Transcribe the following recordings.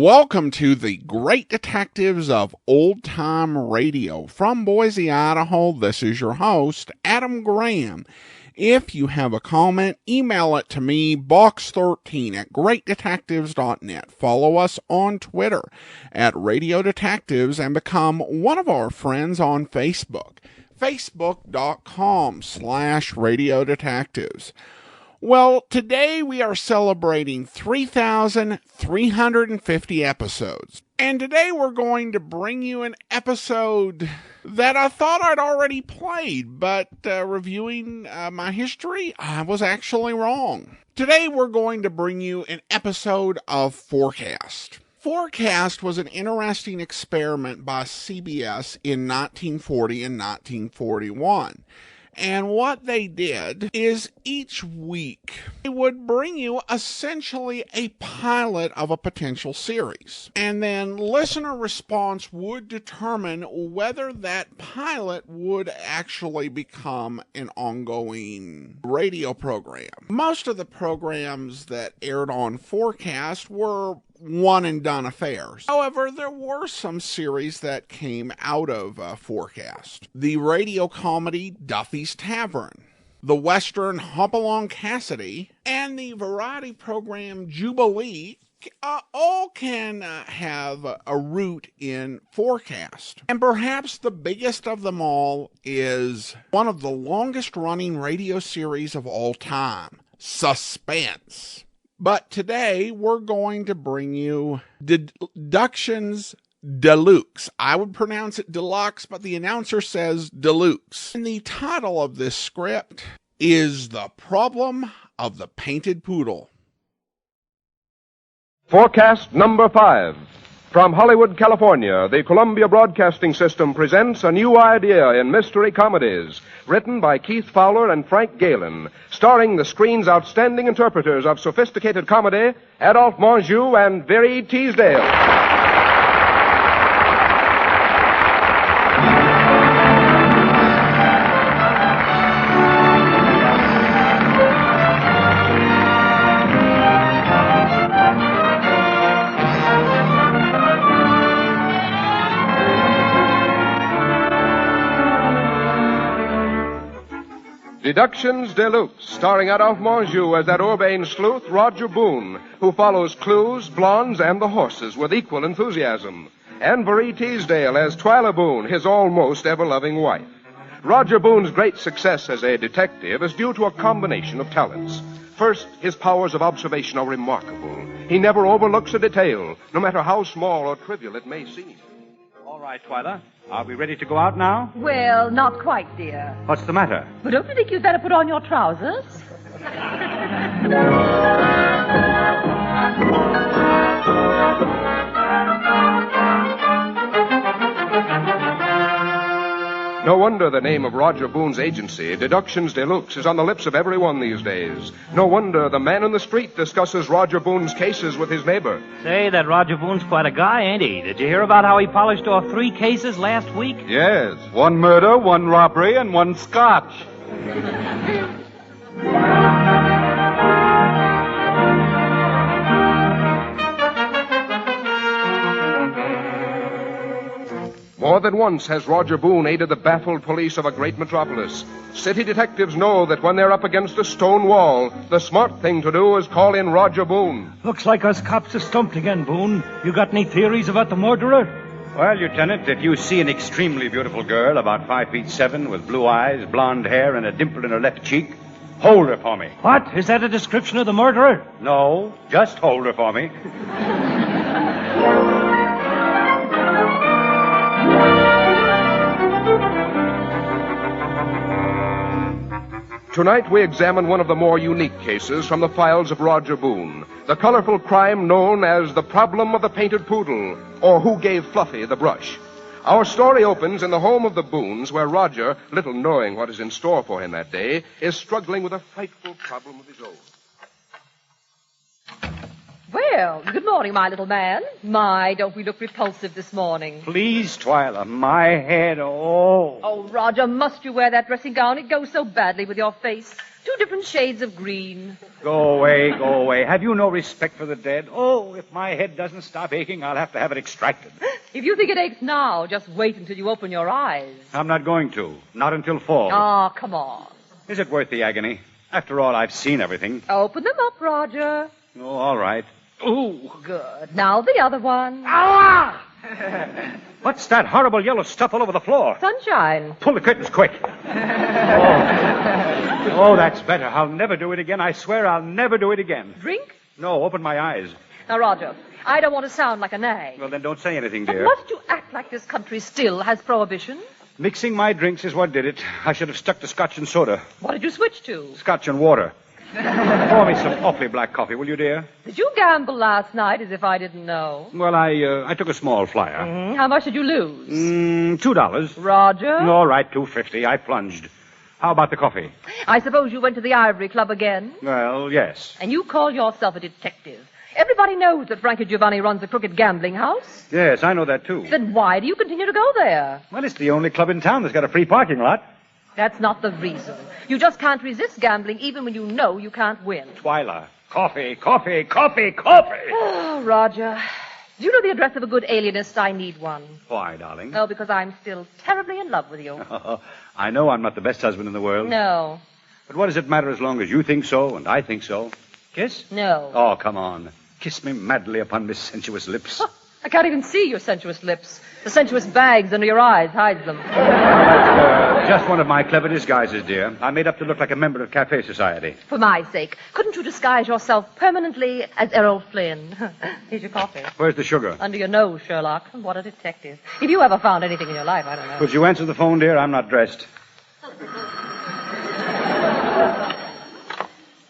Welcome to the Great Detectives of Old Time Radio. From Boise, Idaho, this is your host, Adam Graham. If you have a comment, email it to me, box13 at greatdetectives.net. Follow us on Twitter at Radio Detectives and become one of our friends on Facebook, facebook.com/Radio Detectives. Well, today we are celebrating 3,350 episodes. And today we're going to bring you an episode that I thought I'd already played, but reviewing my history, I was actually wrong. Today we're going to bring you an episode of Forecast. Forecast was an interesting experiment by CBS in 1940 and 1941. And what they did is each week they would bring you essentially a pilot of a potential series. And then listener response would determine whether that pilot would actually become an ongoing radio program. Most of the programs that aired on Forecast were one-and-done affairs. However, there were some series that came out of Forecast. The radio comedy Duffy's Tavern, the western Hopalong Cassidy, and the variety program Jubilee all can have a root in Forecast. And perhaps the biggest of them all is one of the longest-running radio series of all time, Suspense. But today, we're going to bring you Deductions Deluxe. I would pronounce it Deluxe, but the announcer says Deluxe. And the title of this script is The Problem of the Painted Poodle. Forecast number 5. From Hollywood, California, the Columbia Broadcasting System presents a new idea in mystery comedies, written by Keith Fowler and Frank Galen, starring the screen's outstanding interpreters of sophisticated comedy, Adolphe Menjou and Very Teasdale. Deductions Deluxe, starring Adolphe Menjou as that urbane sleuth, Roger Boon, who follows clues, blondes, and the horses with equal enthusiasm. And Marie Teasdale as Twyla Boone, his almost ever-loving wife. Roger Boon's great success as a detective is due to a combination of talents. First, his powers of observation are remarkable. He never overlooks a detail, no matter how small or trivial it may seem. All right, Twyla. Are we ready to go out now? Well, not quite, dear. What's the matter? But don't you think you'd better put on your trousers? No wonder the name of Roger Boone's agency, Deductions Deluxe, is on the lips of everyone these days. No wonder the man in the street discusses Roger Boone's cases with his neighbor. Say, that Roger Boone's quite a guy, ain't he? Did you hear about how he polished off 3 cases last week? Yes, 1 murder, 1 robbery, and 1 scotch. More than once has Roger Boone aided the baffled police of a great metropolis. City detectives know that when they're up against a stone wall, the smart thing to do is call in Roger Boone. Looks like us cops are stumped again, Boone. You got any theories about the murderer? Well, Lieutenant, if you see an extremely beautiful girl about 5'7" with blue eyes, blonde hair, and a dimple in her left cheek, hold her for me. What? Is that a description of the murderer? No, just hold her for me. Tonight we examine one of the more unique cases from the files of Roger Boone, the colorful crime known as the problem of the painted poodle, or who gave Fluffy the brush. Our story opens in the home of the Boones, where Roger, little knowing what is in store for him that day, is struggling with a frightful problem of his own. Well, good morning, my little man. My, don't we look repulsive this morning? Please, Twyla, my head, oh. Oh, Roger, must you wear that dressing gown? It goes so badly with your face. 2 different shades of green. Go away, go away. Have you no respect for the dead? Oh, if my head doesn't stop aching, I'll have to have it extracted. If you think it aches now, just wait until you open your eyes. I'm not going to. Not until fall. Oh, come on. Is it worth the agony? After all, I've seen everything. Open them up, Roger. Oh, all right. Ooh. Good. Now the other one. Ah! What's that horrible yellow stuff all over the floor? Sunshine. Pull the curtains quick. Oh, that's better. I'll never do it again. I swear I'll never do it again. Drink? No, open my eyes. Now, Roger, I don't want to sound like a nag. Well, then don't say anything, But dear. must you act like this country still has prohibition? Mixing my drinks is what did it. I should have stuck to scotch and soda. What did you switch to? Scotch and water. Pour me some awfully black coffee, will you, dear? Did you gamble last night as if I didn't know? Well, I took a small flyer. How much did you lose? $2. Roger? All right, $2.50. I plunged. How about the coffee? I suppose you went to the Ivory Club again? Well, yes. And you call yourself a detective. Everybody knows that Frankie Giovanni runs a crooked gambling house. Yes, I know that, too. Then why do you continue to go there? Well, it's the only club in town that's got a free parking lot. That's not the reason. You just can't resist gambling even when you know you can't win. Twyla. Coffee, coffee, coffee, coffee. Oh, Roger. Do you know the address of a good alienist? I need one. Why, darling? Oh, because I'm still terribly in love with you. I know I'm not the best husband in the world. No. But what does it matter as long as you think so and I think so? Kiss? No. Oh, come on. Kiss me madly upon my sensuous lips. I can't even see your sensuous lips. The sensuous bags under your eyes hides them. Just one of my clever disguises, dear. I made up to look like a member of Cafe Society. For my sake, couldn't you disguise yourself permanently as Errol Flynn? Here's your coffee. Where's the sugar? Under your nose, Sherlock. What a detective. If you ever found anything in your life, I don't know. Could you answer the phone, dear? I'm not dressed.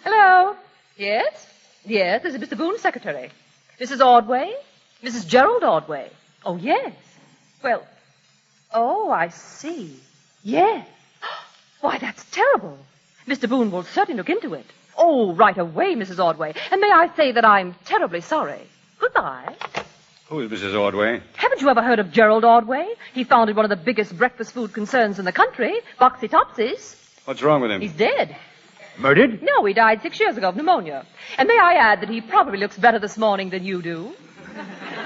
Hello? Yes? Yes, this is Mr. Boone's secretary. Mrs. Ordway? Mrs. Gerald Ordway? Oh, yes. Well, oh, I see. Yes. Why, that's terrible. Mr. Boone will certainly look into it. Oh, right away, Mrs. Ordway. And may I say that I'm terribly sorry. Goodbye. Who is Mrs. Ordway? Haven't you ever heard of Gerald Ordway? He founded one of the biggest breakfast food concerns in the country, Boxy Topsies. What's wrong with him? He's dead. Murdered? No, he died 6 years ago of pneumonia. And may I add that he probably looks better this morning than you do?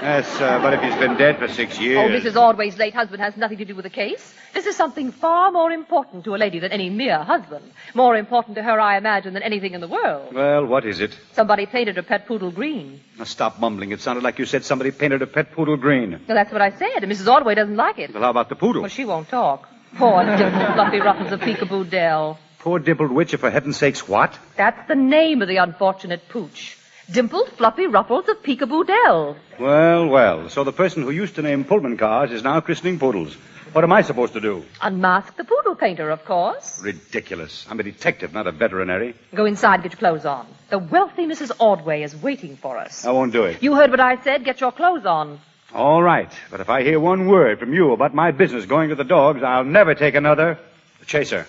Yes, but if he's been dead for 6 years... Oh, Mrs. Ordway's late husband has nothing to do with the case. This is something far more important to a lady than any mere husband. More important to her, I imagine, than anything in the world. Well, what is it? Somebody painted her pet poodle green. Now, stop mumbling. It sounded like you said somebody painted a pet poodle green. Well, that's what I said, and Mrs. Ordway doesn't like it. Well, how about the poodle? Well, she won't talk. Poor dimpled fluffy ruffles of Peekaboo Dell. Poor dimpled witch, for heaven's sakes, what? That's the name of the unfortunate pooch. Dimpled fluffy ruffles of Peekaboo Dell. Well, well. So the person who used to name Pullman cars is now christening poodles. What am I supposed to do? Unmask the poodle painter, of course. Ridiculous. I'm a detective, not a veterinary. Go inside and get your clothes on. The wealthy Mrs. Ordway is waiting for us. I won't do it. You heard what I said. Get your clothes on. All right. But if I hear one word from you about my business going to the dogs, I'll never take another chaser.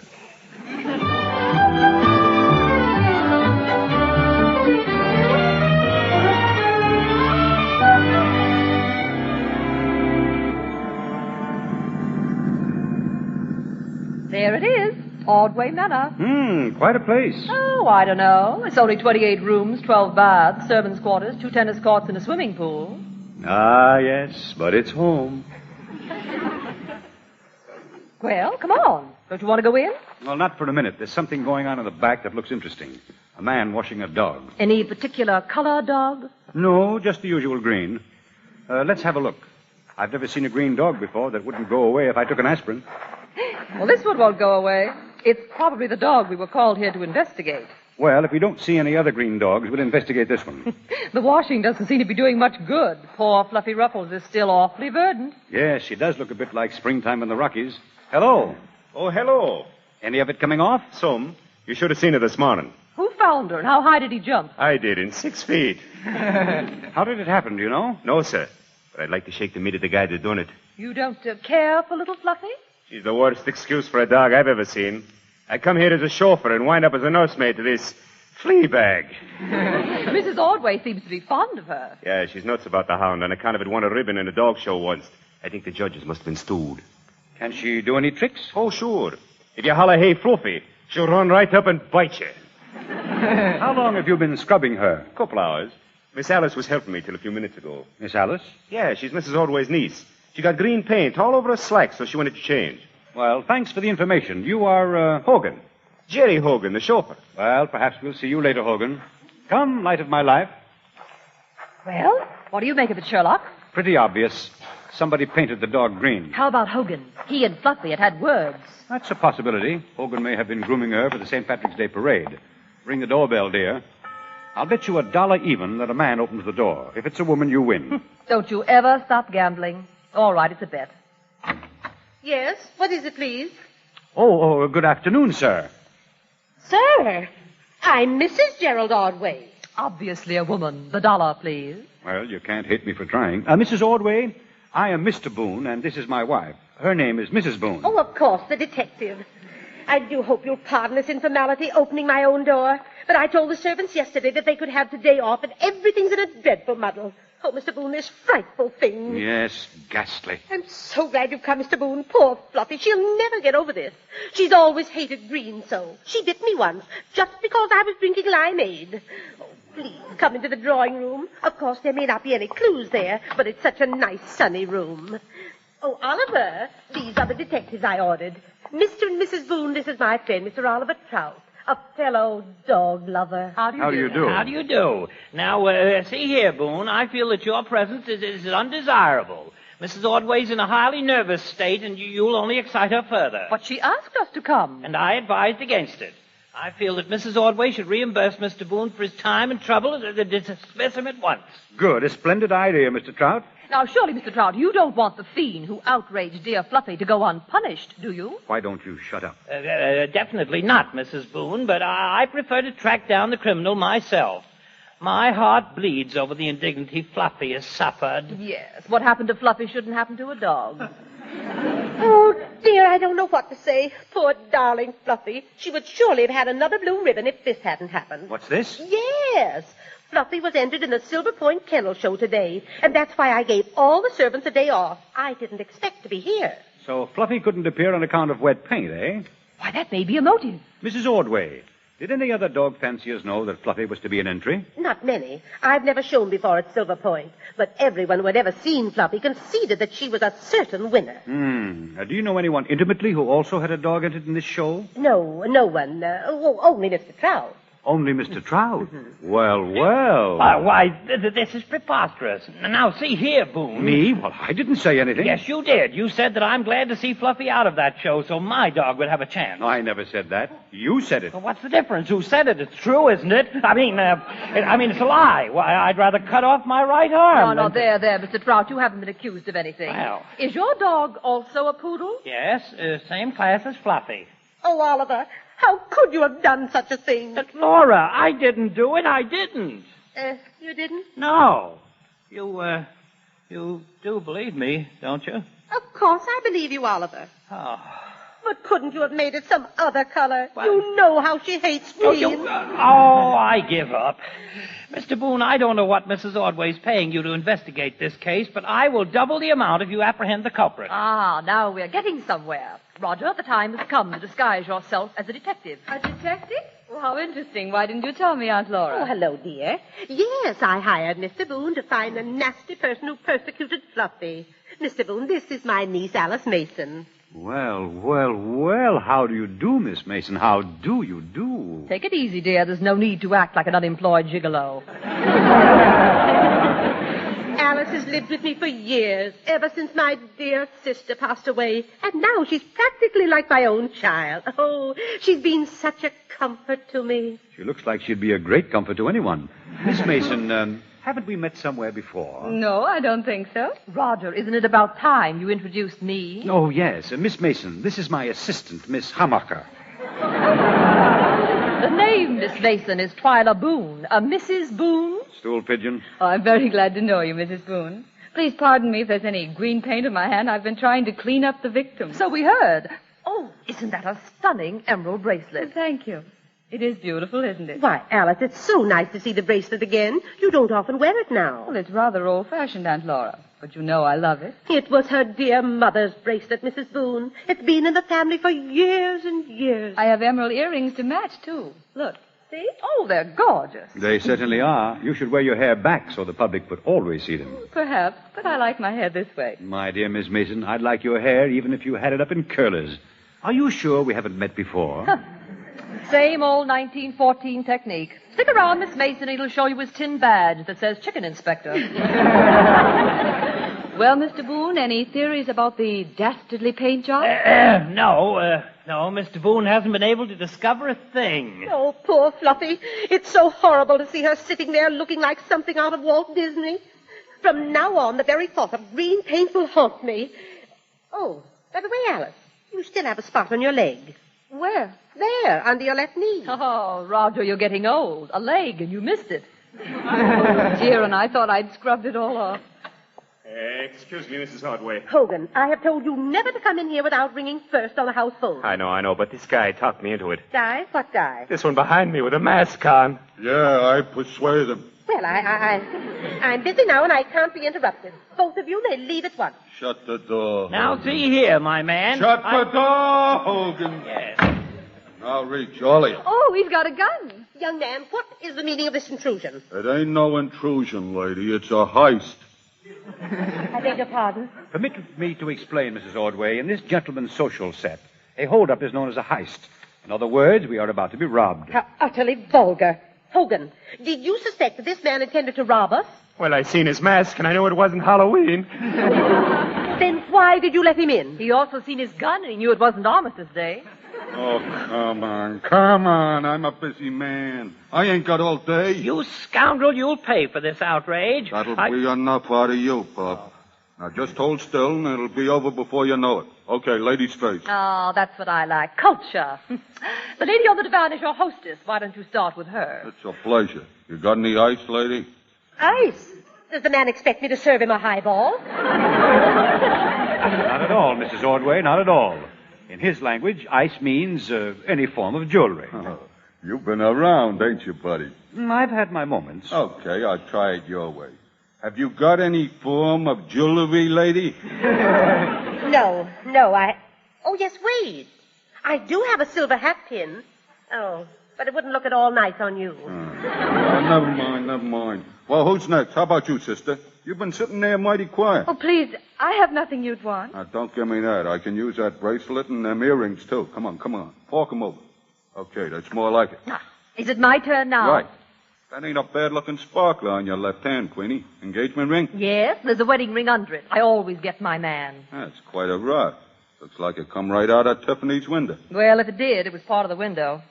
There it is. Ordway Manor. Quite a place. Oh, I don't know. It's only 28 rooms, 12 baths, servants' quarters, 2 tennis courts, and a swimming pool. Ah, yes, but it's home. Well, come on. Don't you want to go in? Well, not for a minute. There's something going on in the back that looks interesting. A man washing a dog. Any particular color dog? No, just the usual green. Let's have a look. I've never seen a green dog before that wouldn't go away if I took an aspirin. Well, this one won't go away. It's probably the dog we were called here to investigate. Well, if we don't see any other green dogs, we'll investigate this one. The washing doesn't seem to be doing much good. Poor Fluffy Ruffles is still awfully verdant. Yes, she does look a bit like springtime in the Rockies. Hello. Oh, hello. Any of it coming off? Some. You should have seen her this morning. Who found her and how high did he jump? I did, in 6 feet. How did it happen, do you know? No, sir. But I'd like to shake the meat of the guy that done it. You don't care for little Fluffy? She's the worst excuse for a dog I've ever seen. I come here as a chauffeur and wind up as a nursemaid to this flea bag. Mrs. Ordway seems to be fond of her. Yeah, she's nuts about the hound on account of it won a ribbon in a dog show once. I think the judges must have been stewed. Can she do any tricks? Oh, sure. If you holler, hey, Fluffy, She'll run right up and bite you. How long have you been scrubbing her? A couple hours. Miss Alice was helping me till a few minutes ago. Miss Alice? Yeah, she's Mrs. Ordway's niece. She got green paint all over her slacks, so she wanted to change. Well, thanks for the information. You are, Hogan. Jerry Hogan, the chauffeur. Well, perhaps we'll see you later, Hogan. Come, light of my life. Well, what do you make of it, Sherlock? Pretty obvious. Somebody painted the dog green. How about Hogan? He and Fluffy had words. That's a possibility. Hogan may have been grooming her for the St. Patrick's Day parade. Ring the doorbell, dear. I'll bet you $1 even that a man opens the door. If it's a woman, you win. Don't you ever stop gambling. All right, it's a bet. Yes, what is it, please? Oh, good afternoon, sir. Sir, I'm Mrs. Gerald Ordway. Obviously a woman. The dollar, please. Well, you can't hate me for trying. Mrs. Ordway, I am Mr. Boone, and this is my wife. Her name is Mrs. Boone. Oh, of course, the detective. I do hope you'll pardon this informality, opening my own door. But I told the servants yesterday that they could have today off, and everything's in a dreadful muddle. Oh, Mr. Boone, this frightful thing. Yes, ghastly. I'm so glad you've come, Mr. Boone. Poor Fluffy. She'll never get over this. She's always hated green so. She bit me once, just because I was drinking limeade. Oh, please, come into the drawing room. Of course, there may not be any clues there, but it's such a nice, sunny room. Oh, Oliver, these are the detectives I ordered. Mr. and Mrs. Boone, this is my friend, Mr. Oliver Trout, a fellow dog lover. How do you do? How do you do? Now, see here, Boone. I feel that your presence is undesirable. Mrs. Ordway's in a highly nervous state, and you'll only excite her further. But she asked us to come. And I advised against it. I feel that Mrs. Ordway should reimburse Mr. Boone for his time and trouble and dismiss him at once. Good. A splendid idea, Mr. Trout. Now, surely, Mr. Trout, you don't want the fiend who outraged dear Fluffy to go unpunished, do you? Why don't you shut up? Definitely not, Mrs. Boone, but I prefer to track down the criminal myself. My heart bleeds over the indignity Fluffy has suffered. Yes, what happened to Fluffy shouldn't happen to a dog. Oh, dear, I don't know what to say. Poor darling Fluffy. She would surely have had another blue ribbon if this hadn't happened. What's this? Yes. Fluffy was entered in the Silver Point Kennel Show today, and that's why I gave all the servants a day off. I didn't expect to be here. So Fluffy couldn't appear on account of wet paint, eh? Why, that may be a motive. Mrs. Ordway, did any other dog fanciers know that Fluffy was to be an entry? Not many. I've never shown before at Silver Point, but everyone who had ever seen Fluffy conceded that she was a certain winner. Do you know anyone intimately who also had a dog entered in this show? No one. Only Mr. Trout. Only Mr. Trout? Well. Why, this is preposterous. Now, see here, Boone. Me? Well, I didn't say anything. Yes, you did. You said that I'm glad to see Fluffy out of that show so my dog would have a chance. I never said that. You said it. Well, what's the difference? Who said it? It's true, isn't it? I mean, it's a lie. Why, I'd rather cut off my right arm. No, there, Mr. Trout. You haven't been accused of anything. Well. Is your dog also a poodle? Yes, same class as Fluffy. Oh, Oliver, how could you have done such a thing? But, Laura, I didn't do it. I didn't. You didn't? No. You do believe me, don't you? Of course I believe you, Oliver. Oh. But couldn't you have made it some other color? What? You know how she hates green. I give up. Mr. Boone, I don't know what Mrs. Ordway's paying you to investigate this case, but I will double the amount if you apprehend the culprit. Ah, now we're getting somewhere. Roger, the time has come to disguise yourself as a detective. A detective? Well, how interesting. Why didn't you tell me, Aunt Laura? Oh, hello, dear. Yes, I hired Mr. Boone to find the nasty person who persecuted Fluffy. Mr. Boone, this is my niece, Alice Mason. Well, how do you do, Miss Mason? How do you do? Take it easy, dear. There's no need to act like an unemployed gigolo. Alice has lived with me for years, ever since my dear sister passed away. And now she's practically like my own child. Oh, she's been such a comfort to me. She looks like she'd be a great comfort to anyone. Miss Mason, haven't we met somewhere before? No, I don't think so. Roger, isn't it about time you introduced me? Oh, yes. Miss Mason, this is my assistant, Miss Hammacher. The name, Miss Mason, is Twyla Boone. Mrs. Boone? Stool pigeon. Oh, I'm very glad to know you, Mrs. Boone. Please pardon me if there's any green paint in my hand. I've been trying to clean up the victim. So we heard. Oh, isn't that a stunning emerald bracelet? Thank you. It is beautiful, isn't it? Why, Alice, it's so nice to see the bracelet again. You don't often wear it now. Well, it's rather old-fashioned, Aunt Laura. But you know I love it. It was her dear mother's bracelet, Mrs. Boone. It's been in the family for years and years. I have emerald earrings to match, too. Look. See? Oh, they're gorgeous. They certainly are. You should wear your hair back so the public would always see them. Perhaps, but I like my hair this way. My dear Miss Mason, I'd like your hair even if you had it up in curlers. Are you sure we haven't met before? Same old 1914 technique. Stick around, Miss Mason. It'll show you his tin badge that says Chicken Inspector. Well, Mr. Boone, any theories about the dastardly paint job? No, Mr. Boone hasn't been able to discover a thing. Oh, poor Fluffy. It's so horrible to see her sitting there looking like something out of Walt Disney. From now on, the very thought of green paint will haunt me. Oh, by the way, Alice, you still have a spot on your leg. Where? There, under your left knee. Oh, Roger, you're getting old. A leg, and you missed it. Oh, dear, and I thought I'd scrubbed it all off. Excuse me, Mrs. Ordway. Hogan, I have told you never to come in here without ringing first on the house phone. I know, but this guy talked me into it. Guy? What guy? This one behind me with a mask on. Yeah, I persuaded him. Well, I'm busy now, and I can't be interrupted. Both of you may leave at once. Shut the door. Now, Hogan. see here, my man. Shut the door, Hogan. Yes. Now, reach, Ollie. Oh, he's got a gun. Young man, what is the meaning of this intrusion? It ain't no intrusion, lady. It's a heist. I beg your pardon? Permit me to explain, Mrs. Ordway. In this gentleman's social set, a holdup is known as a heist. In other words, we are about to be robbed. How utterly vulgar. Hogan, did you suspect that this man intended to rob us? Well, I seen his mask, and I knew it wasn't Halloween. Then why did you let him in? He also seen his gun, and he knew it wasn't Armistice Day. Oh, come on. I'm a busy man. I ain't got all day. You scoundrel, you'll pay for this outrage. That'll be enough out of you, Pop. Now, just hold still, and it'll be over before you know it. Okay, ladies first. Oh, that's what I like. Culture. The lady on the divan is your hostess. Why don't you start with her? It's a pleasure. You got any ice, lady? Ice? Does the man expect me to serve him a highball? Not at all, Mrs. Ordway, not at all. In his language, ice means any form of jewelry. Oh, you've been around, ain't you, buddy? I've had my moments. Okay, I'll try it your way. Have you got any form of jewelry, lady? No, Oh, yes, wait. I do have a silver hat pin. Oh, but it wouldn't look at all nice on you. Never mind. Well, who's next? How about you, sister? You've been sitting there mighty quiet. Oh, please, I have nothing you'd want. Now, don't give me that. I can use that bracelet and them earrings, too. Come on. Fork 'em over. Okay, that's more like it. Is it my turn now? Right. That ain't a bad-looking sparkler on your left hand, Queenie. Engagement ring? Yes, there's a wedding ring under it. I always get my man. That's quite a rush. Looks like it come right out of Tiffany's window. Well, if it did, it was part of the window.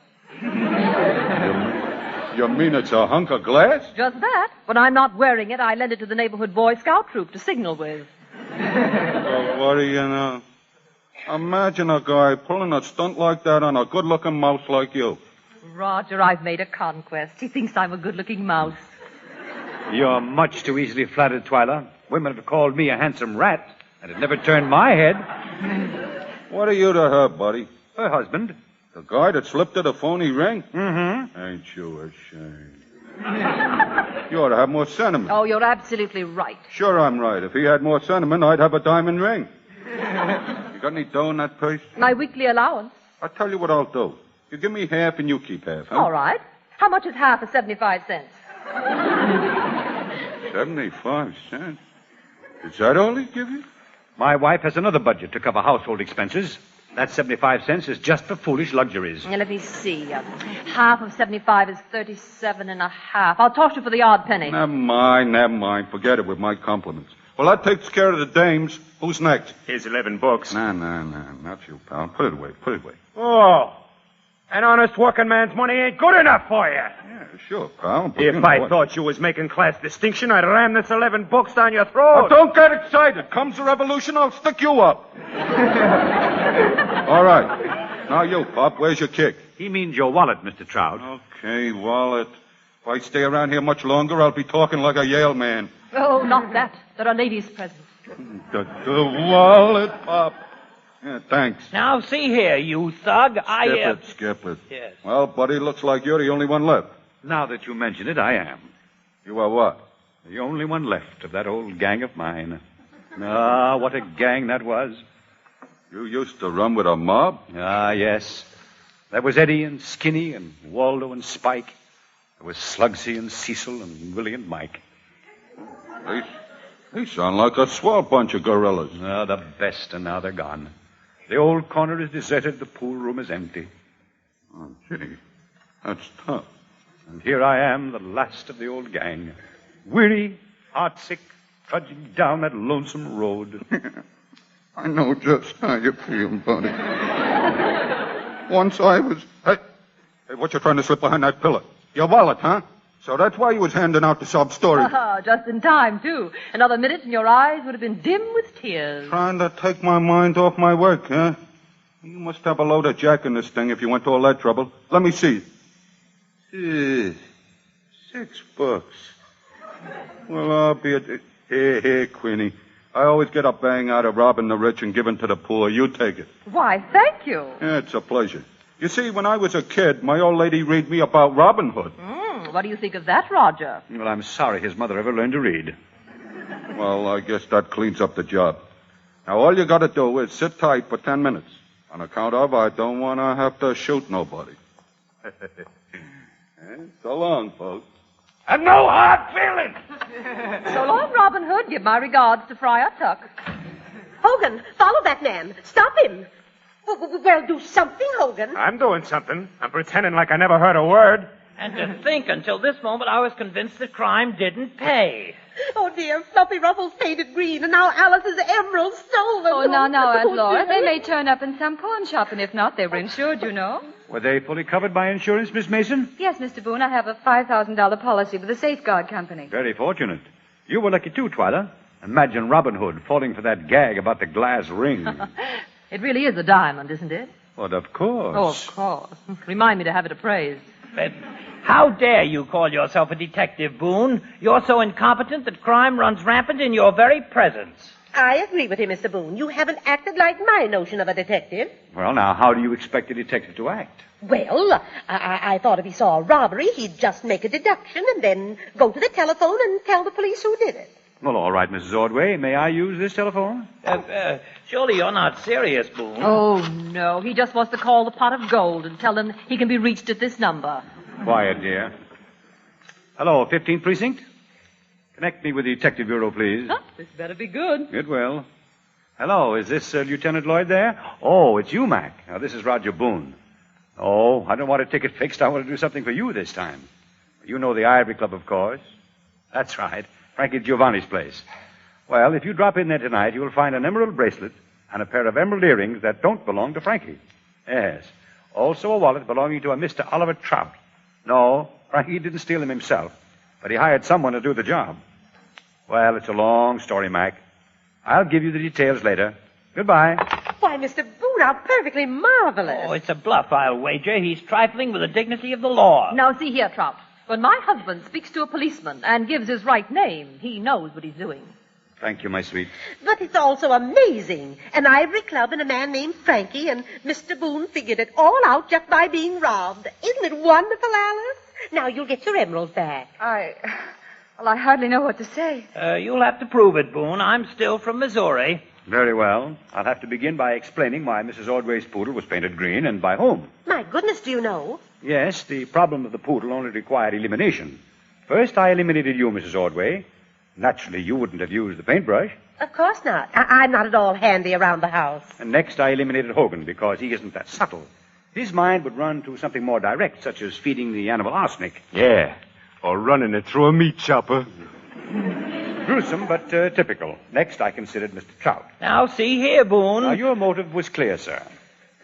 You mean it's a hunk of glass? Just that. When I'm not wearing it, I lend it to the neighborhood Boy Scout troop to signal with. Well, what do you know? Imagine a guy pulling a stunt like that on a good-looking mouse like you. Roger, I've made a conquest. He thinks I'm a good-looking mouse. You're much too easily flattered, Twyla. Women have called me a handsome rat, and it never turned my head. What are you to her, buddy? Her husband. The guy that slipped her the phony ring? Mm-hmm. Ain't you ashamed? You ought to have more sentiment. Oh, you're absolutely right. Sure I'm right. If he had more sentiment, I'd have a diamond ring. You got any dough in that purse? My weekly allowance. I'll tell you what I'll do. You give me half and you keep half, huh? All right. How much is half of 75 cents? 75 cents? Is that all he give you? My wife has another budget to cover household expenses. That 75 cents is just for foolish luxuries. Now, let me see. Half of 75 is 37 and a half. I'll toss you for the odd penny. Never mind. Forget it with my compliments. Well, that takes care of the dames. Who's next? Here's 11 books. Nah. Not you, pal. Put it away. Oh, an honest working man's money ain't good enough for you. Yeah, sure, pal. But If I thought you was making class distinction, I'd ram this 11 books down your throat. Oh, don't get excited. Comes the revolution, I'll stick you up. All right. Now you, Pop. Where's your kick? He means your wallet, Mr. Trout. Okay, wallet. If I stay around here much longer, I'll be talking like a Yale man. Oh, not that. There are ladies present. The wallet, Pop. Yeah, thanks. Now, see here, you thug. Skip it. Yes. Well, buddy, looks like you're the only one left. Now that you mention it, I am. You are what? The only one left of that old gang of mine. Ah, what a gang that was. You used to run with a mob? Ah, yes. There was Eddie and Skinny and Waldo and Spike. There was Slugsy and Cecil and Willie and Mike. They sound like a swell bunch of gorillas. Ah, the best, and now they're gone. The old corner is deserted. The pool room is empty. Oh, gee. That's tough. And here I am, the last of the old gang. Weary, heartsick, trudging down that lonesome road. I know just how you feel, buddy. Once I was... Hey, what you trying to slip behind that pillar? Your wallet, huh? So that's why you was handing out the sob story. Just in time, too. Another minute and your eyes would have been dim with tears. Trying to take my mind off my work, huh? You must have a load of jack in this thing if you went to all that trouble. Let me see. $6. Well, I'll be a... Here, Queenie. I always get a bang out of robbing the rich and giving to the poor. You take it. Why, thank you. Yeah, it's a pleasure. You see, when I was a kid, my old lady read me about Robin Hood. What do you think of that, Roger? Well, I'm sorry his mother ever learned to read. Well, I guess that cleans up the job. Now, all you got to do is sit tight for 10 minutes. On account of I don't want to have to shoot nobody. So long, folks. And no hard feelings. So long, Robin Hood. Give my regards to Friar Tuck. Hogan, follow that man. Stop him. Well, do something, Hogan. I'm doing something. I'm pretending like I never heard a word. And to think, until this moment, I was convinced that crime didn't pay. Oh, dear. Fluffy Ruffles painted green, and now Alice's emerald stolen. Oh, now, Aunt Laura. They may turn up in some pawn shop, and if not, they were insured, you know. Were they fully covered by insurance, Miss Mason? Yes, Mr. Boone. I have a $5,000 policy with the Safeguard Company. Very fortunate. You were lucky, too, Twyla. Imagine Robin Hood falling for that gag about the glass ring. It really is a diamond, isn't it? Well, of course. Oh, of course. Remind me to have it appraised. But how dare you call yourself a detective, Boone? You're so incompetent that crime runs rampant in your very presence. I agree with you, Mr. Boone. You haven't acted like my notion of a detective. Well, now, how do you expect a detective to act? Well, I thought if he saw a robbery, he'd just make a deduction and then go to the telephone and tell the police who did it. Well, all right, Mrs. Ordway. May I use this telephone? Surely you're not serious, Boone. Oh, no. He just wants to call the pot of gold and tell them he can be reached at this number. Quiet, dear. Hello, 15th Precinct? Connect me with the Detective Bureau, please. Huh, this better be good. It will. Hello, is this Lieutenant Lloyd there? Oh, it's you, Mac. Now, this is Roger Boone. Oh, I don't want a ticket fixed. I want to do something for you this time. You know the Ivory Club, of course. That's right. Frankie Giovanni's place. Well, if you drop in there tonight, you'll find an emerald bracelet and a pair of emerald earrings that don't belong to Frankie. Yes. Also a wallet belonging to a Mr. Oliver Trout. No, Frankie didn't steal them himself, but he hired someone to do the job. Well, it's a long story, Mac. I'll give you the details later. Goodbye. Why, Mr. Boone, how perfectly marvelous. Oh, it's a bluff, I'll wager. He's trifling with the dignity of the law. Now, see here, Trout. When my husband speaks to a policeman and gives his right name, he knows what he's doing. Thank you, my sweet. But it's also amazing. An ivory club and a man named Frankie, and Mr. Boone figured it all out just by being robbed. Isn't it wonderful, Alice? Now you'll get your emeralds back. I hardly know what to say. You'll have to prove it, Boone. I'm still from Missouri. Very well. I'll have to begin by explaining why Mrs. Ordway's poodle was painted green and by whom. My goodness, do you know? Yes, the problem of the poodle only required elimination. First, I eliminated you, Mrs. Ordway. Naturally, you wouldn't have used the paintbrush. Of course not. I'm not at all handy around the house. And next, I eliminated Hogan because he isn't that subtle. His mind would run to something more direct, such as feeding the animal arsenic. Yeah, or running it through a meat chopper. Gruesome, but typical. Next, I considered Mr. Trout. Now, see here, Boone. Now, your motive was clear, sir.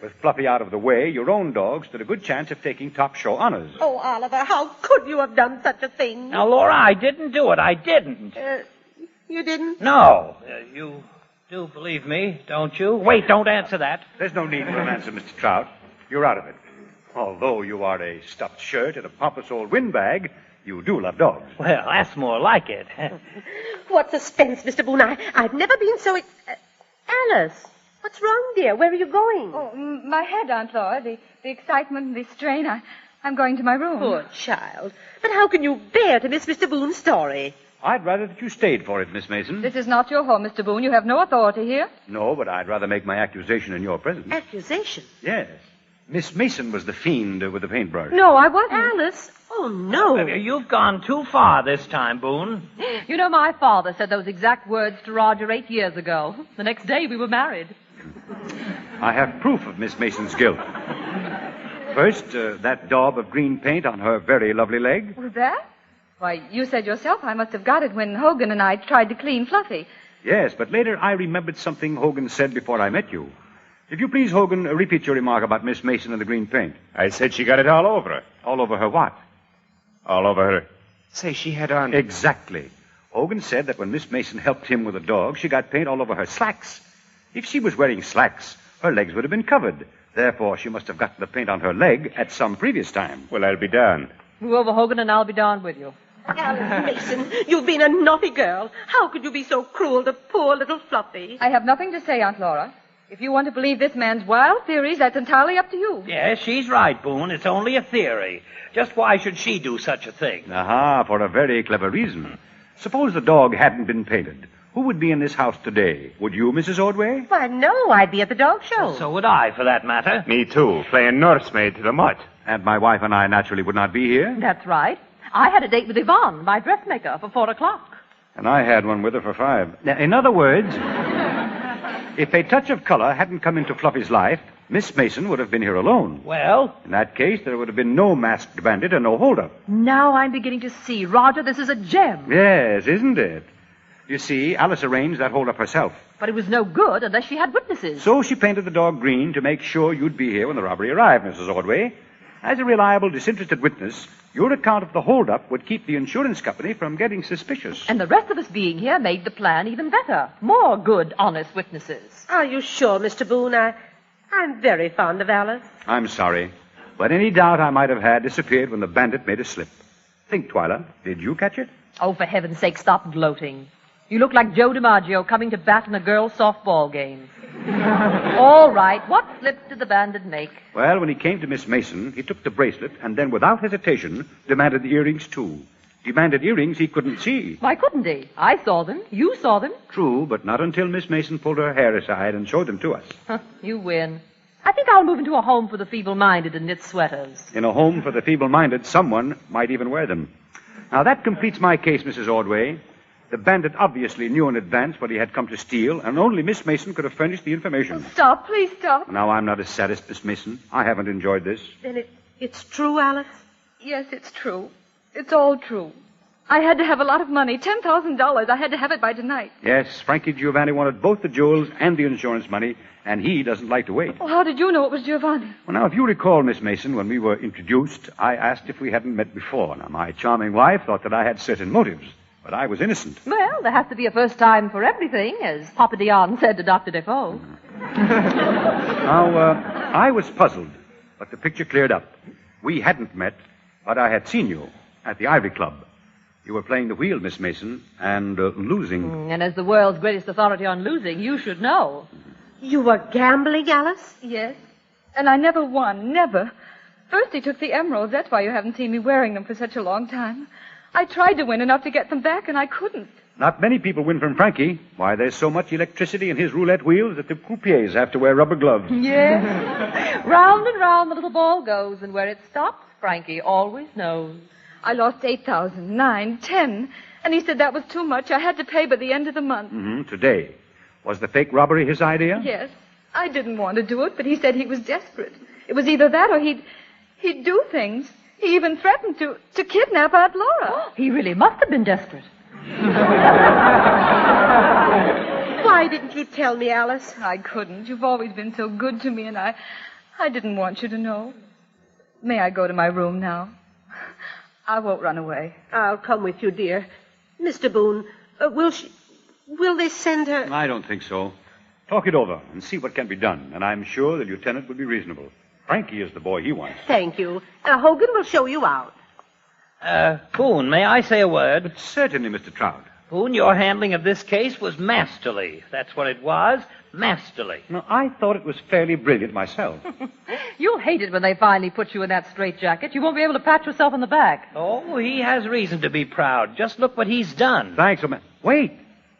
With Fluffy out of the way, your own dog stood a good chance of taking top show honors. Oh, Oliver, how could you have done such a thing? Now, Laura, I didn't do it. I didn't. You didn't? No. You do believe me, don't you? Wait, don't answer that. There's no need for an answer, Mr. Trout. You're out of it. Although you are a stuffed shirt and a pompous old windbag, you do love dogs. Well, that's more like it. What suspense, Mr. Boone. I've never been so... Alice, What's wrong, dear? Where are you going? Oh, my head, Aunt Laura. The excitement and the strain. I'm going to my room. Poor child. But how can you bear to miss Mr. Boon's story? I'd rather that you stayed for it, Miss Mason. This is not your home, Mr. Boone. You have no authority here. No, but I'd rather make my accusation in your presence. Accusation? Yes. Miss Mason was the fiend with the paintbrush. No, I wasn't. Alice? Oh, no. You've gone too far this time, Boone. You know, my father said those exact words to Roger 8 years ago. The next day we were married. I have proof of Miss Mason's guilt. First, that daub of green paint on her very lovely leg. Was that? Why, you said yourself I must have got it when Hogan and I tried to clean Fluffy. Yes, but later I remembered something Hogan said before I met you. If you please, Hogan, repeat your remark about Miss Mason and the green paint. I said she got it all over her. All over her what? All over her. Say, she had on... Exactly. Hogan said that when Miss Mason helped him with the dog, she got paint all over her slacks. If she was wearing slacks, her legs would have been covered. Therefore, she must have gotten the paint on her leg at some previous time. Well, I'll be darned. Move over, Hogan, and I'll be darned with you. Alice Mason, you've been a naughty girl. How could you be so cruel to poor little Fluffy? I have nothing to say, Aunt Laura. If you want to believe this man's wild theories, that's entirely up to you. Yes, she's right, Boone. It's only a theory. Just why should she do such a thing? Aha, for a very clever reason. Suppose the dog hadn't been painted. Who would be in this house today? Would you, Mrs. Ordway? Why, no, I'd be at the dog show. So would I, for that matter. Me too, playing nursemaid to the mutt. And my wife and I naturally would not be here. That's right. I had a date with Yvonne, my dressmaker, for 4 o'clock. And I had one with her for 5. Now, in other words, if a touch of color hadn't come into Fluffy's life, Miss Mason would have been here alone. Well? In that case, there would have been no masked bandit and no holdup. Now I'm beginning to see. Roger, this is a gem. Yes, isn't it? You see, Alice arranged that holdup herself. But it was no good unless she had witnesses. So she painted the dog green to make sure you'd be here when the robbery arrived, Mrs. Ordway. As a reliable, disinterested witness, your account of the holdup would keep the insurance company from getting suspicious. And the rest of us being here made the plan even better. More good, honest witnesses. Are you sure, Mr. Boone? I'm very fond of Alice. I'm sorry, but any doubt I might have had disappeared when the bandit made a slip. Think, Twyla, did you catch it? Oh, for heaven's sake, stop gloating. You look like Joe DiMaggio coming to bat in a girls' softball game. All right, what slip did the bandit make? Well, when he came to Miss Mason, he took the bracelet and then, without hesitation, demanded the earrings, too. Demanded earrings he couldn't see. Why couldn't he? I saw them. You saw them. True, but not until Miss Mason pulled her hair aside and showed them to us. You win. I think I'll move into a home for the feeble-minded and knit sweaters. In a home for the feeble-minded, someone might even wear them. Now, that completes my case, Mrs. Ordway. The bandit obviously knew in advance what he had come to steal, and only Miss Mason could have furnished the information. Stop, please stop. Now, I'm not a sadist, Miss Mason. I haven't enjoyed this. Then it's true, Alice? Yes, it's true. It's all true. I had to have a lot of money, $10,000. I had to have it by tonight. Yes, Frankie Giovanni wanted both the jewels and the insurance money, and he doesn't like to wait. Well, how did you know it was Giovanni? Well, now, if you recall, Miss Mason, when we were introduced, I asked if we hadn't met before. Now, my charming wife thought that I had certain motives, but I was innocent. Well, there has to be a first time for everything, as Papa Dion said to Dr. Defoe. Now, I was puzzled, but the picture cleared up. We hadn't met, but I had seen you at the Ivory Club. You were playing the wheel, Miss Mason, and losing. And as the world's greatest authority on losing, you should know. You were gambling, Alice? Yes. And I never won, never. First he took the emeralds. That's why you haven't seen me wearing them for such a long time. I tried to win enough to get them back, and I couldn't. Not many people win from Frankie. Why, there's so much electricity in his roulette wheels that the croupiers have to wear rubber gloves. Yes. Round and round the little ball goes, and where it stops, Frankie always knows. I lost 8,000, 9, 10, and he said that was too much. I had to pay by the end of the month. Today. Was the fake robbery his idea? Yes. I didn't want to do it, but he said he was desperate. It was either that or he'd do things. He even threatened to kidnap Aunt Laura. He really must have been desperate. Why didn't you tell me, Alice? I couldn't. You've always been so good to me, and I didn't want you to know. May I go to my room now? I won't run away. I'll come with you, dear. Mr. Boone, will they send her? I don't think so. Talk it over and see what can be done, and I'm sure the lieutenant will be reasonable. Frankie is the boy he wants. Thank you. Hogan will show you out. Boone, may I say a word? But certainly, Mr. Trout. Boone, your handling of this case was masterly. That's what it was, masterly. No, I thought it was fairly brilliant myself. You'll hate it when they finally put you in that straitjacket. You won't be able to pat yourself on the back. Oh, he has reason to be proud. Just look what he's done. Thanks, man. Wait,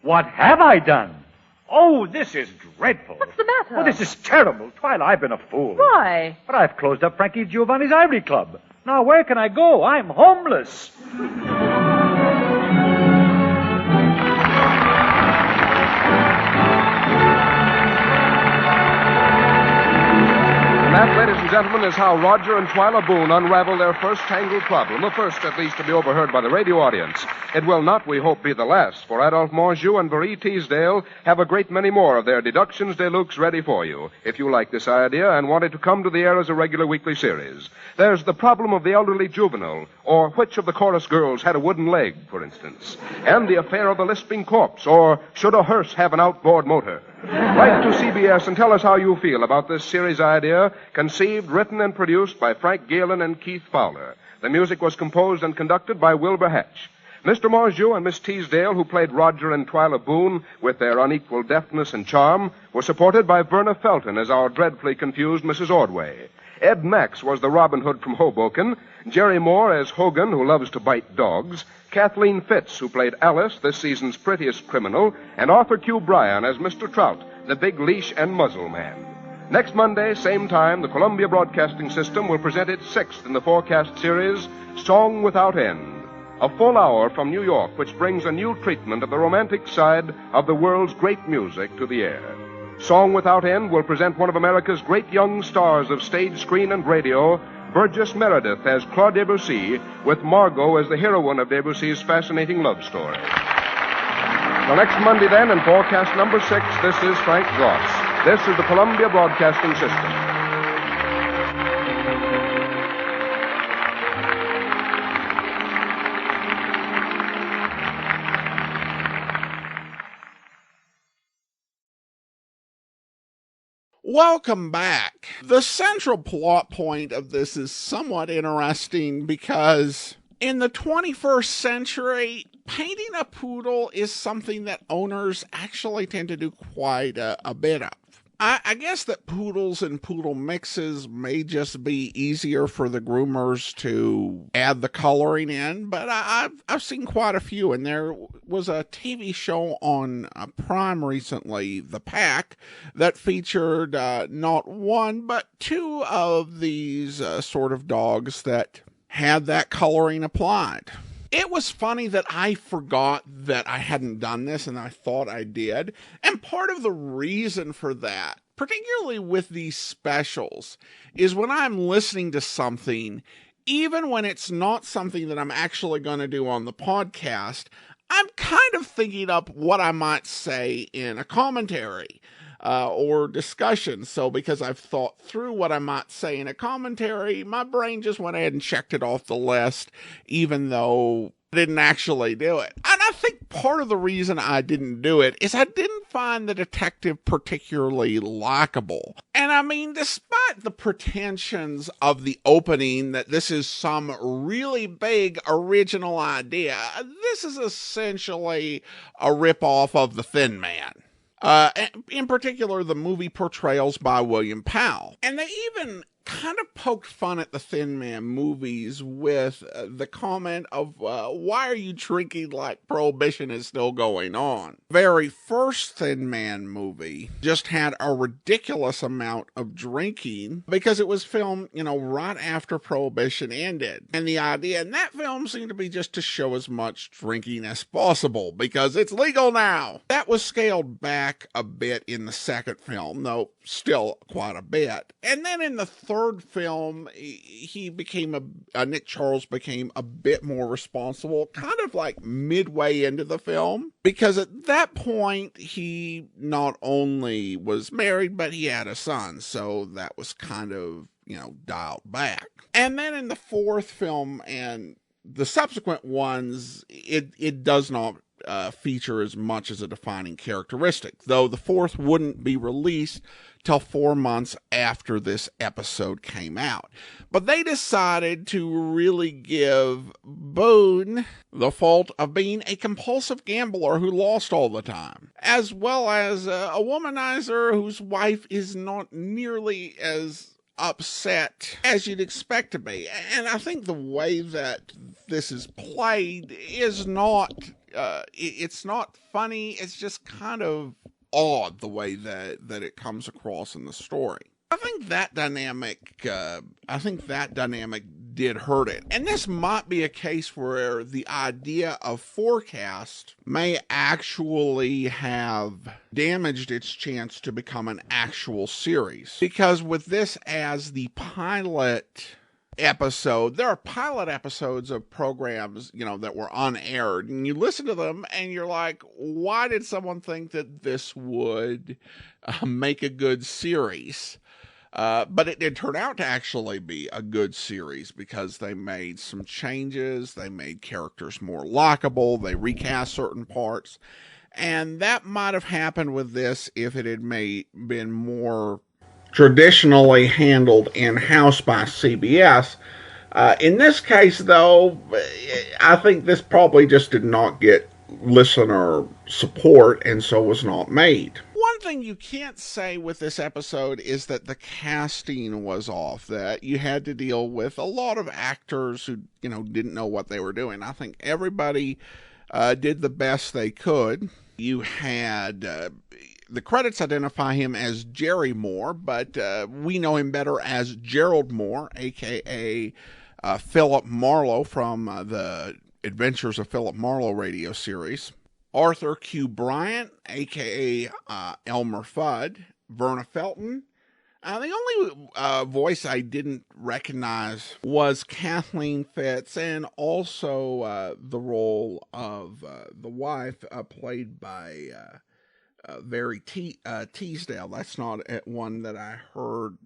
what have I done? Oh, this is dreadful. What's the matter? Oh, this is terrible. Twilight, I've been a fool. Why? But I've closed up Frankie Giovanni's Ivory Club. Now, where can I go? I'm homeless. And that, ladies and gentlemen, is how Roger and Twyla Boone unravel their first tangled problem, the first, at least, to be overheard by the radio audience. It will not, we hope, be the last, for Adolphe Monjou and Marie Teasdale have a great many more of their Deductions Deluxe ready for you, if you like this idea and want it to come to the air as a regular weekly series. There's the problem of the elderly juvenile, or which of the chorus girls had a wooden leg, for instance, and the affair of the lisping corpse, or should a hearse have an outboard motor. Write to CBS and tell us how you feel about this series idea, conceived, written, and produced by Frank Galen and Keith Fowler. The music was composed and conducted by Wilbur Hatch. Mr. Monjou and Miss Teasdale, who played Roger and Twyla Boone with their unequal deftness and charm, were supported by Verna Felton as our dreadfully confused Mrs. Ordway. Ed Max was the Robin Hood from Hoboken, Jerry Moore as Hogan, who loves to bite dogs, Kathleen Fitz, who played Alice, this season's prettiest criminal, and Arthur Q. Bryan as Mr. Trout, the big leash and muzzle man. Next Monday, same time, the Columbia Broadcasting System will present its sixth in the forecast series, Song Without End. A full hour from New York, which brings a new treatment of the romantic side of the world's great music to the air. Song Without End will present one of America's great young stars of stage, screen, and radio, Burgess Meredith as Claude Debussy, with Margot as the heroine of Debussy's fascinating love story. Till next Monday, then, in forecast number 6, this is Frank Gross. This is the Columbia Broadcasting System. Welcome back. The central plot point of this is somewhat interesting because in the 21st century, painting a poodle is something that owners actually tend to do quite a bit of. I guess that poodles and poodle mixes may just be easier for the groomers to add the coloring in, but I've seen quite a few, and there was a TV show on Prime recently, The Pack, that featured not one but two of these sort of dogs that had that coloring applied. It was funny that I forgot that I hadn't done this, and I thought I did. And part of the reason for that, particularly with these specials, is when I'm listening to something, even when it's not something that I'm actually going to do on the podcast, I'm kind of thinking up what I might say in a commentary or discussion. So because I've thought through what I might say in a commentary, my brain just went ahead and checked it off the list, even though I didn't actually do it. And I think part of the reason I didn't do it is I didn't find the detective particularly likable. And I mean, despite the pretensions of the opening that this is some really big original idea, this is essentially a ripoff of The Thin Man. In particular, the movie portrayals by William Powell. And they even kind of poked fun at the Thin Man movies with the comment of, why are you drinking like Prohibition is still going on? Very first Thin Man movie just had a ridiculous amount of drinking because it was filmed, right after Prohibition ended. And the idea in that film seemed to be just to show as much drinking as possible because it's legal now. That was scaled back a bit in the second film, though still quite a bit. And then in the third film, Nick Charles became a bit more responsible, kind of like midway into the film, because at that point, he not only was married, but he had a son, so that was kind of, dialed back. And then in the fourth film and the subsequent ones, it does not feature as much as a defining characteristic, though the fourth wouldn't be released till 4 months after this episode came out. But they decided to really give Boon the fault of being a compulsive gambler who lost all the time, as well as a womanizer whose wife is not nearly as upset as you'd expect to be. And I think the way that this is played is not, it's not funny, it's just kind of odd the way that it comes across in the story. I think that dynamic did hurt it. And this might be a case where the idea of forecast may actually have damaged its chance to become an actual series. Because with this as the pilot episode, there are pilot episodes of programs, that were unaired, and you listen to them and you're like, why did someone think that this would make a good series? But it did turn out to actually be a good series because they made some changes, they made characters more likable, they recast certain parts, and that might have happened with this if it had been more traditionally handled in-house by CBS. In this case, though, I think this probably just did not get listener support and so was not made. One thing you can't say with this episode is that the casting was off, that you had to deal with a lot of actors who, didn't know what they were doing. I think everybody did the best they could. You had the credits identify him as Jerry Moore, but we know him better as Gerald Moore, a.k.a. Philip Marlowe from the Adventures of Philip Marlowe radio series. Arthur Q. Bryant, a.k.a. Elmer Fudd. Verna Felton. The only voice I didn't recognize was Kathleen Fitz, and also the role of the wife played by Very Teasdale. That's not one that I heard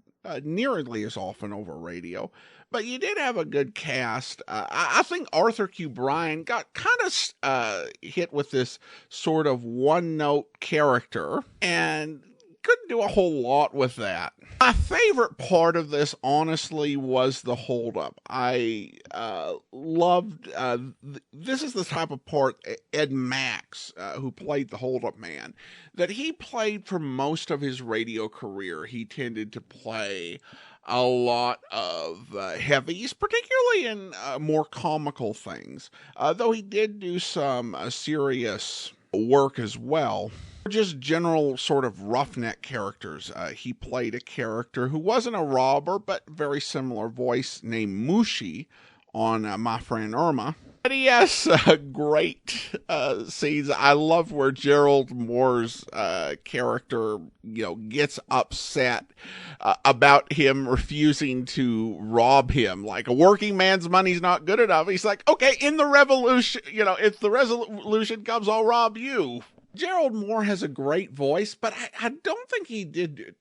nearly as often over radio. But you did have a good cast. I think Arthur Q. Bryan got kind of hit with this sort of one-note character and couldn't do a whole lot with that. My favorite part of this, honestly, was the hold-up. I loved, this is the type of part Ed Max, who played the hold-up man, that he played for most of his radio career. He tended to play a lot of heavies, particularly in more comical things, though he did do some serious work as well. Just general sort of roughneck characters. He played a character who wasn't a robber, but very similar voice, named Mushi on My Friend Irma. But he has great scenes. I love where Gerald Moore's character, gets upset about him refusing to rob him. Like, a working man's money's not good enough. He's like, okay, in the revolution, if the resolution comes, I'll rob you. Gerald Moore has a great voice, but I don't think he did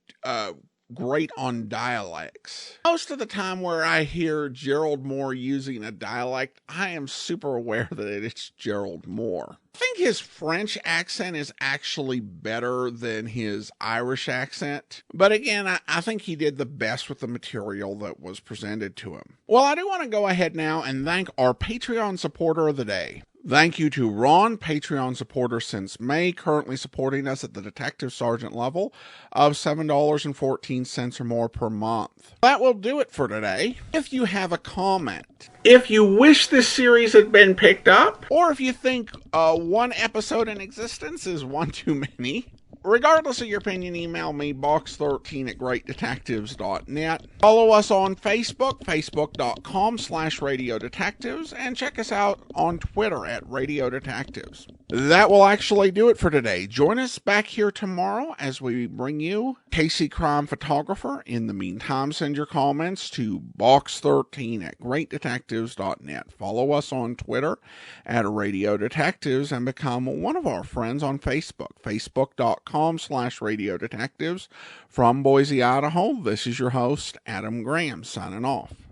great on dialects. Most of the time where I hear Gerald Moore using a dialect, I am super aware that it's Gerald Moore. I think his French accent is actually better than his Irish accent. But again, I think he did the best with the material that was presented to him. Well, I do want to go ahead now and thank our Patreon supporter of the day. Thank you to Ron, Patreon supporter since May, currently supporting us at the Detective Sergeant level of $7.14 or more per month. That will do it for today. If you have a comment, if you wish this series had been picked up, or if you think one episode in existence is one too many, regardless of your opinion, email me, box13@greatdetectives.net. Follow us on Facebook, facebook.com/Radio Detectives, and check us out on Twitter at Radio Detectives. That will actually do it for today. Join us back here tomorrow as we bring you Casey Crime Photographer. In the meantime, send your comments to box13@greatdetectives.net. Follow us on Twitter at Radio Detectives and become one of our friends on Facebook, facebook.com/Radio Detectives. From Boise, Idaho, this is your host, Adam Graham, signing off.